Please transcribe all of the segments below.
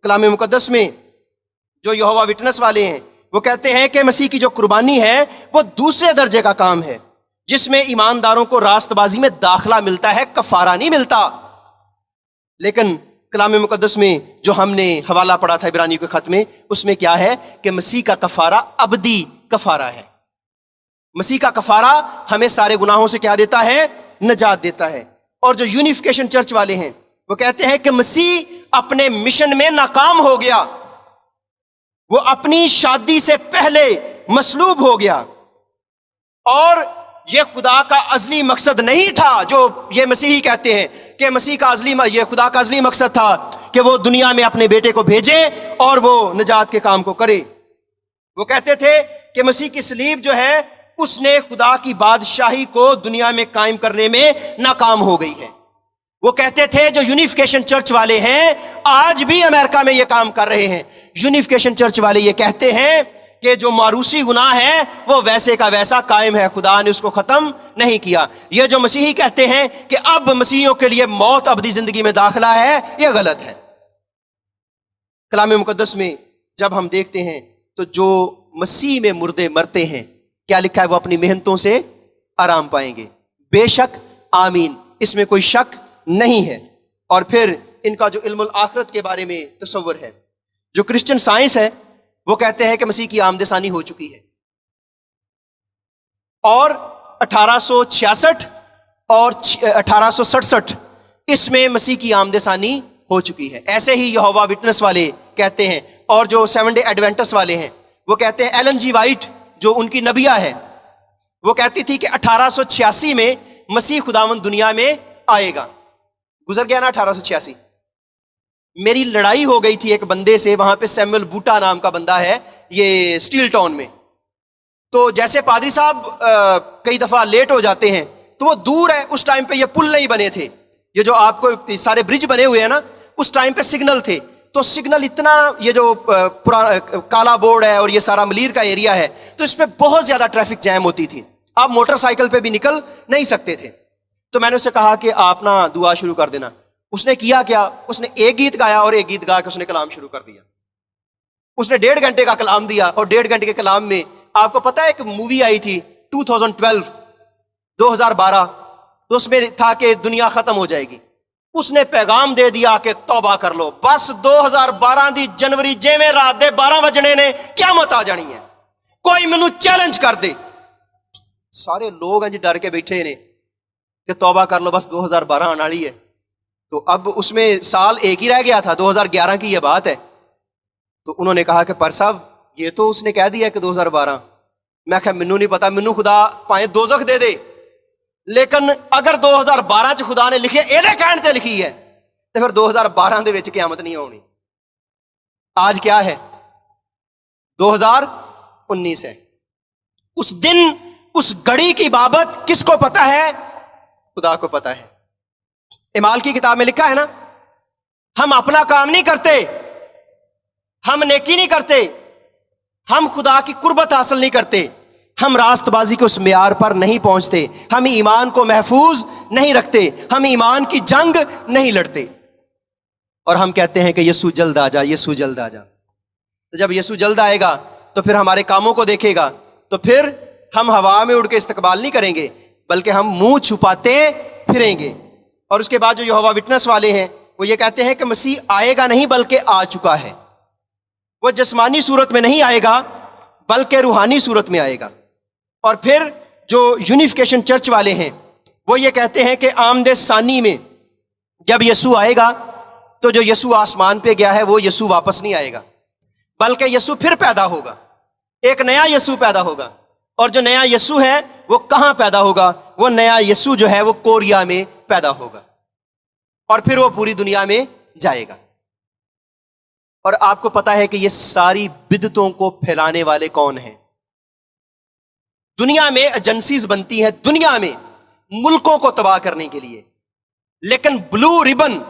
کلام مقدس میں جو یہوہ وٹنس والے ہیں وہ کہتے ہیں کہ مسیح کی جو قربانی ہے وہ دوسرے درجے کا کام ہے، جس میں ایمانداروں کو راست بازی میں داخلہ ملتا ہے، کفارہ نہیں ملتا۔ لیکن کلام مقدس میں جو ہم نے حوالہ پڑھا تھا عبرانیوں کے خط میں، اس میں کیا ہے کہ مسیح کا کفارہ ابدی کفارہ ہے۔ مسیح کا کفارہ ہمیں سارے گناہوں سے کیا دیتا ہے؟ نجات دیتا ہے۔ اور جو یونیفیکیشن چرچ والے ہیں وہ کہتے ہیں کہ مسیح اپنے مشن میں ناکام ہو گیا، وہ اپنی شادی سے پہلے مصلوب ہو گیا، اور یہ خدا کا ازلی مقصد نہیں تھا جو یہ مسیحی کہتے ہیں کہ مسیح کا یہ خدا کا ازلی مقصد تھا کہ وہ دنیا میں اپنے بیٹے کو بھیجے اور وہ نجات کے کام کو کرے۔ وہ کہتے تھے کہ مسیح کی صلیب جو ہے اس نے خدا کی بادشاہی کو دنیا میں قائم کرنے میں ناکام ہو گئی ہے۔ وہ کہتے تھے جو یونیفیکیشن چرچ والے ہیں، آج بھی امریکہ میں یہ کام کر رہے ہیں، یونیفیکیشن چرچ والے یہ کہتے ہیں کہ جو معروسی گناہ ہے وہ ویسے کا ویسا قائم ہے، خدا نے اس کو ختم نہیں کیا۔ یہ جو مسیحی کہتے ہیں کہ اب مسیحیوں کے لیے موت ابدی زندگی میں داخلہ ہے، یہ غلط ہے۔ کلام مقدس میں جب ہم دیکھتے ہیں تو جو مسیح میں مردے مرتے ہیں، کیا لکھا ہے؟ وہ اپنی محنتوں سے آرام پائیں گے۔ بے شک، آمین، اس میں کوئی شک نہیں ہے۔ اور پھر ان کا جو علم الآخرت کے بارے میں تصور ہے، جو کرسچن سائنس ہے وہ کہتے ہیں کہ مسیح کی آمد ثانی ہو چکی ہے، اور 1866 اور 1867 اس میں مسیح کی آمد ثانی ہو چکی ہے۔ ایسے ہی یہوہ وٹنس والے کہتے ہیں، اور جو 7 ڈے ایڈوینٹس والے ہیں وہ کہتے ہیں، ایلن جی وائٹ جو ان کی نبیہ ہے وہ کہتی تھی کہ 1886 میں مسیح خداوند دنیا میں آئے گا۔ گزر گیا نا 1886۔ میری لڑائی ہو گئی تھی ایک بندے سے، وہاں پہ سیمول بوٹا نام کا بندہ ہے، یہ سٹیل ٹاؤن میں۔ تو جیسے پادری صاحب کئی دفعہ لیٹ ہو جاتے ہیں تو وہ دور ہے، اس ٹائم پہ یہ پل نہیں بنے تھے، یہ جو آپ کو سارے برج بنے ہوئے ہیں نا، اس ٹائم پہ سگنل تھے، تو سگنل اتنا، یہ جو کالا بورڈ ہے اور یہ سارا ملیر کا ایریا ہے، تو اس پہ بہت زیادہ ٹریفک جیم ہوتی تھی، آپ موٹر سائیکل پہ بھی نکل نہیں سکتے تھے۔ تو میں نے اسے کہا کہ آپ نا دعا شروع کر دینا۔ اس نے کیا کیا، اس نے ایک گیت گایا اور ایک گیت گا کے اس نے کلام شروع کر دیا۔ اس نے 1.5 گھنٹے کا کلام دیا، اور 1.5 گھنٹے کے کلام میں آپ کو پتا ہے ایک مووی آئی تھی 2012 تو اس میں تھا کہ دنیا ختم ہو جائے گی۔ اس نے پیغام دے دیا کہ توبہ کر لو، بس 2012 دی جنوری جیویں رات دے 12 بجنے نے قیامت آ جانی ہے، کوئی مینوں چیلنج کر دے۔ سارے لوگ ہیں جی ڈر کے بیٹھے نے کہ توبہ کر لو، بس 2012 آنے والی ہے۔ تو اب اس میں سال ایک ہی رہ گیا تھا، 2011 کی یہ بات ہے۔ تو انہوں نے کہا کہ پر صاحب یہ تو اس نے کہہ دیا کہ 2012۔ میں کہا مینوں نہیں پتا، مینوں خدا پائیں دوزخ دے دے، لیکن اگر 2012 چ خدا نے لکھی ہے، کہن تے لکھی ہے، تو پھر 2012 دے وچ قیامت نہیں ہونی۔ آج کیا ہے؟ 2019 ہے۔ اس دن، اس گھڑی کی بابت کس کو پتا ہے؟ خدا کو پتا ہے۔ اعمال کی کتاب میں لکھا ہے نا، ہم اپنا کام نہیں کرتے، ہم نیکی نہیں کرتے، ہم خدا کی قربت حاصل نہیں کرتے، ہم راست بازی کے اس معیار پر نہیں پہنچتے، ہم ایمان کو محفوظ نہیں رکھتے، ہم ایمان کی جنگ نہیں لڑتے، اور ہم کہتے ہیں کہ یسوع جلد آ جا، یسوع جلد آ جا۔ تو جب یسوع جلد آئے گا تو پھر ہمارے کاموں کو دیکھے گا، تو پھر ہم ہوا میں اڑ کے استقبال نہیں کریں گے، بلکہ ہم منہ چھپاتے پھریں گے۔ اور اس کے بعد جو یہوہ وٹنس والے ہیں وہ یہ کہتے ہیں کہ مسیح آئے گا نہیں بلکہ آ چکا ہے، وہ جسمانی صورت میں نہیں آئے گا بلکہ روحانی صورت میں آئے گا۔ اور پھر جو یونیفیکیشن چرچ والے ہیں وہ یہ کہتے ہیں کہ آمد ثانی میں جب یسوع آئے گا تو جو یسوع آسمان پہ گیا ہے وہ یسوع واپس نہیں آئے گا، بلکہ یسوع پھر پیدا ہوگا، ایک نیا یسوع پیدا ہوگا۔ اور جو نیا یسوع ہے وہ کہاں پیدا ہوگا؟ وہ نیا یسوع جو ہے وہ کوریا میں پیدا ہوگا، اور پھر وہ پوری دنیا میں جائے گا۔ اور آپ کو پتا ہے کہ یہ ساری بدعتوں کو پھیلانے والے کون ہیں؟ دنیا میں ایجنسیز بنتی ہیں، دنیا میں ملکوں کو تباہ کرنے کے لیے، لیکن بلو ریبن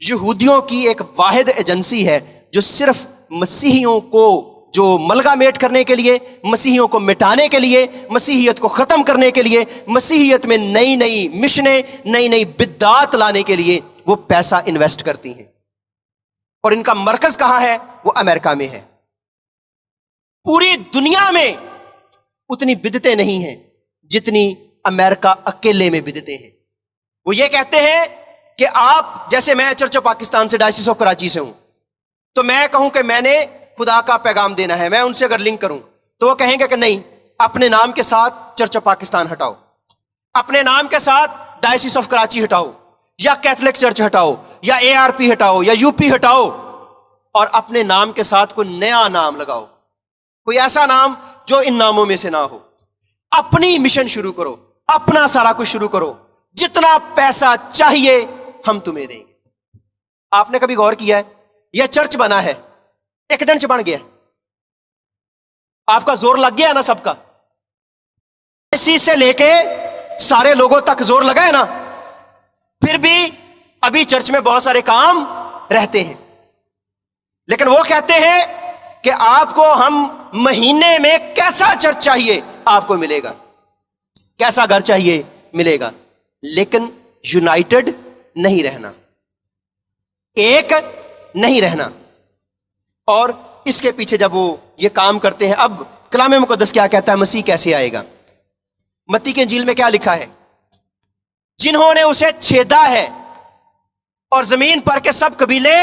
یہودیوں کی ایک واحد ایجنسی ہے جو صرف مسیحیوں کو جو ملغا میٹ کرنے کے لیے، مسیحیوں کو مٹانے کے لیے، مسیحیت کو ختم کرنے کے لیے، مسیحیت میں نئی نئی مشنیں، نئی نئی بدعات لانے کے لیے وہ پیسہ انویسٹ کرتی ہیں۔ اور ان کا مرکز کہاں ہے؟ وہ امریکہ میں ہے. پوری دنیا میں اتنی بدعتیں نہیں ہیں جتنی امریکہ اکیلے میں بدعتیں ہیں. وہ یہ کہتے ہیں کہ آپ جیسے میں چرچ آف پاکستان سے ڈائسس آف کراچی سے ہوں، تو میں کہوں کہ میں نے خدا کا پیغام دینا ہے، میں ان سے اگر لنک کروں تو وہ کہیں گے کہ نہیں، اپنے نام کے ساتھ چرچ آف پاکستان ہٹاؤ، اپنے نام کے ساتھ ڈائسس آف کراچی ہٹاؤ، یا کیتھولک چرچ ہٹاؤ، یا ARP ہٹاؤ، یا UP ہٹاؤ، اور اپنے نام کے ساتھ کوئی نیا نام لگاؤ، کوئی ایسا نام جو ان ناموں میں سے نہ ہو. اپنی مشن شروع کرو، اپنا سارا کچھ شروع کرو، جتنا پیسہ چاہیے ہم تمہیں دیں گے. آپ نے کبھی غور کیا ہے یہ چرچ بنا ہے ایک دن چ بن گیا؟ آپ کا زور لگ گیا ہے نا سب کا، اسی سے لے کے سارے لوگوں تک زور لگا ہے نا. پھر بھی ابھی چرچ میں بہت سارے کام رہتے ہیں، لیکن وہ کہتے ہیں کہ آپ کو ہم مہینے میں کیسا چرچ چاہیے آپ کو ملے گا، کیسا گھر چاہیے ملے گا، لیکن یونائٹڈ نہیں رہنا، ایک نہیں رہنا. اور اس کے پیچھے جب وہ یہ کام کرتے ہیں، اب کلام مقدس کیا کہتا ہے مسیح کیسے آئے گا؟ متی کی انجیل میں کیا لکھا ہے؟ جنہوں نے اسے چھیدا ہے اور زمین پر کے سب قبیلے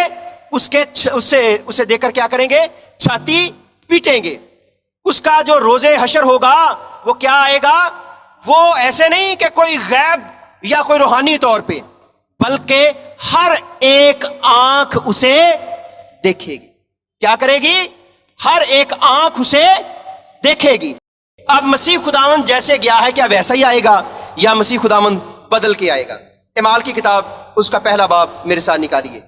اسے دیکھ کر کیا کریں گے؟ چھاتی پیٹیں گے. اس کا جو روز حشر ہوگا وہ کیا آئے گا؟ وہ ایسے نہیں کہ کوئی غیب یا کوئی روحانی طور پہ، بلکہ ہر ایک آنکھ اسے دیکھے گی. کیا کرے گی؟ ہر ایک آنکھ اسے دیکھے گی. اب مسیح خداوند جیسے گیا ہے کیا ویسا ہی آئے گا، یا مسیح خداوند بدل کے آئے گا؟ اعمال کی کتاب اس کا پہلا باب میرے ساتھ نکالیے.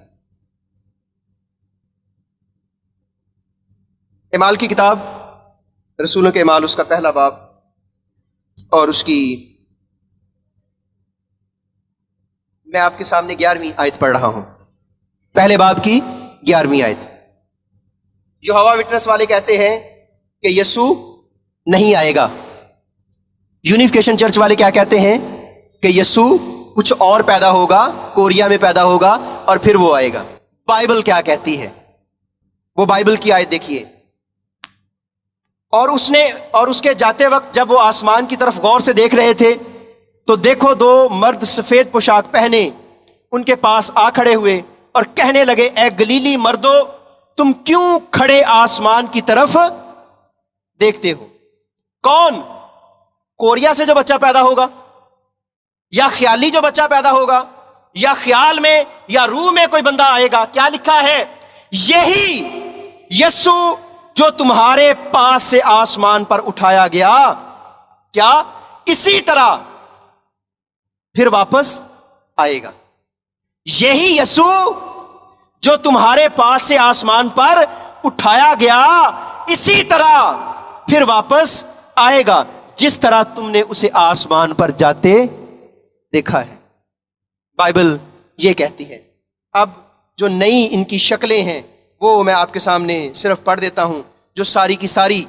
اعمال کی کتاب، رسولوں کے اعمال اس کا پہلا باب، اور اس کی میں آپ کے سامنے 11ویں آیت پڑھ رہا ہوں. پہلے باب کی 11ویں آیت. یہوہ وٹنس والے کہتے ہیں کہ یسوع نہیں آئے گا. یونیفیکیشن چرچ والے کیا کہتے ہیں؟ کہ یسوع کچھ اور پیدا ہوگا، کوریا میں پیدا ہوگا اور پھر وہ آئے گا. بائبل کیا کہتی ہے؟ وہ بائبل کی آیت دیکھیے. اور اس کے جاتے وقت جب وہ آسمان کی طرف غور سے دیکھ رہے تھے تو دیکھو 2 مرد سفید پوشاک پہنے ان کے پاس آ کھڑے ہوئے اور کہنے لگے، اے گلیلی مردو، تم کیوں کھڑے آسمان کی طرف دیکھتے ہو؟ کون؟ کوریا سے جو بچہ پیدا ہوگا، یا خیالی جو بچہ پیدا ہوگا، یا خیال میں یا روح میں کوئی بندہ آئے گا؟ کیا لکھا ہے؟ یہی یسوع جو تمہارے پاس سے آسمان پر اٹھایا گیا، کیا اسی طرح پھر واپس آئے گا. یہی یسوع جو تمہارے پاس سے آسمان پر اٹھایا گیا اسی طرح پھر واپس آئے گا، جس طرح تم نے اسے آسمان پر جاتے دیکھا ہے. بائبل یہ کہتی ہے. اب جو نئی ان کی شکلیں ہیں وہ میں آپ کے سامنے صرف پڑھ دیتا ہوں، جو ساری کی ساری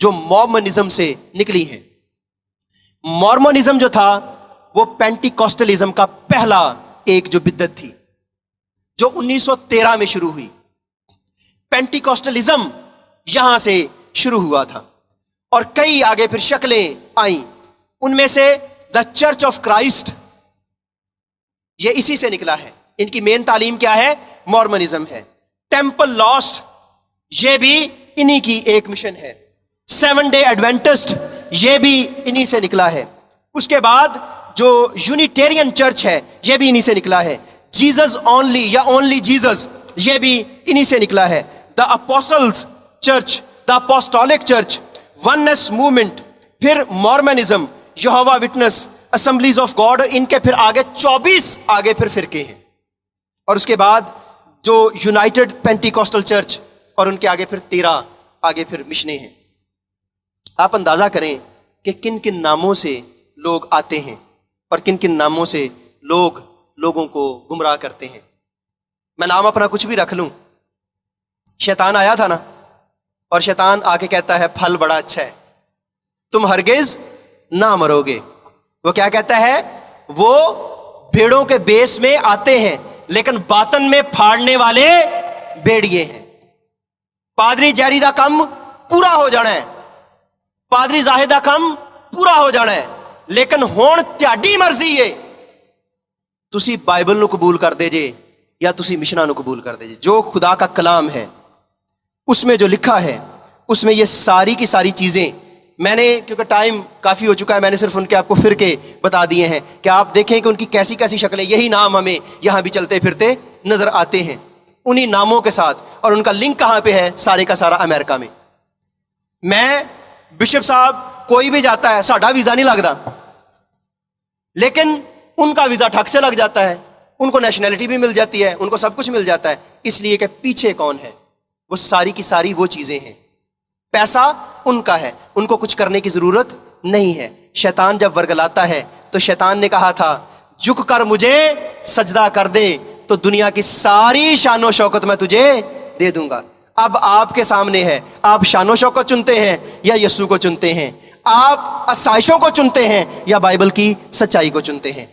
جو مورمنزم سے نکلی ہیں. مورمنزم جو تھا وہ پینٹیکوسٹلزم کا پہلا ایک جو بدعت تھی جو 1913 میں شروع ہوئی. پینٹیکوسٹلزم یہاں سے شروع ہوا تھا اور کئی آگے پھر شکلیں آئیں. ان میں سے دا چرچ آف کرائسٹ یہ اسی سے نکلا ہے. ان کی مین تعلیم کیا ہے؟ مورمنزم ہے. ٹیمپل لاسٹ یہ بھی انہی کی ایک مشن ہے. 7 ڈے ایڈوینٹسٹ یہ بھی انہی سے نکلا ہے. اس کے بعد جو یونیٹیرین چرچ ہے یہ بھی انہی سے نکلا ہے. جیزس اونلی یا اونلی جیزس یہ بھی انہی سے نکلا ہے. دا اپوسلز چرچ، دا اپوسٹولک چرچ، ونس موومنٹ، پھر مورمنزم، یہوہ وٹنس، اسمبلیز آف گاڈ، ان کے پھر آگے 24 آگے پھر فرقے ہیں. اور اس کے بعد جو یونائٹڈ پینٹیکوسٹل چرچ، اور ان کے آگے پھر 13 آگے پھر مشنیں ہیں. آپ اندازہ کریں کہ کن کن ناموں سے لوگ آتے ہیں اور کن کن ناموں سے لوگوں کو گمراہ کرتے ہیں. میں نام اپنا کچھ بھی رکھ لوں، شیطان آیا تھا نا، اور شیطان آ کے کہتا ہے پھل بڑا اچھا ہے، تم ہرگز نہ مرو گے. وہ کیا کہتا ہے؟ وہ بھیڑوں کے بیس میں آتے ہیں لیکن باطن میں پھاڑنے والے بھیڑیے ہیں۔ پادری جیری دا کم پورا ہو جانا ہے، پادری زاہد دا کم پورا ہو جانا ہے، لیکن ہون تہاڈی مرضی ہے، تسی بائبل نو قبول کر دے جے یا تسی مشناں نو قبول کر دے جے۔ جو خدا کا کلام ہے اس میں جو لکھا ہے اس میں یہ ساری کی ساری چیزیں، میں نے کیونکہ ٹائم کافی ہو چکا ہے، میں نے صرف ان کے آپ کو فرقے بتا دیے ہیں کہ آپ دیکھیں کہ ان کی کیسی کیسی شکلیں، یہی نام ہمیں یہاں بھی چلتے پھرتے نظر آتے ہیں انہی ناموں کے ساتھ، اور ان کا لنک کہاں پہ ہے؟ سارے کا سارا امریکہ میں۔ میں بشپ صاحب کوئی بھی جاتا ہے ساڈا ویزا نہیں لگتا، لیکن ان کا ویزا ٹھک سے لگ جاتا ہے، ان کو نیشنلٹی بھی مل جاتی ہے، ان کو سب کچھ مل جاتا ہے، اس لیے کہ پیچھے کون ہے؟ وہ ساری کی ساری وہ چیزیں ہیں، پیسہ ان کا ہے، ان کو کچھ کرنے کی ضرورت نہیں ہے۔ شیطان جب ورگلاتا ہے تو شیطان نے کہا تھا جھک کر مجھے سجدہ کر دے تو دنیا کی ساری شان و شوکت میں تجھے دے دوں گا۔ اب آپ کے سامنے ہے، آپ شان و شوکت چنتے ہیں یا یسوع کو چنتے ہیں؟ آپ آسائشوں کو چنتے ہیں یا بائبل کی سچائی کو چنتے ہیں؟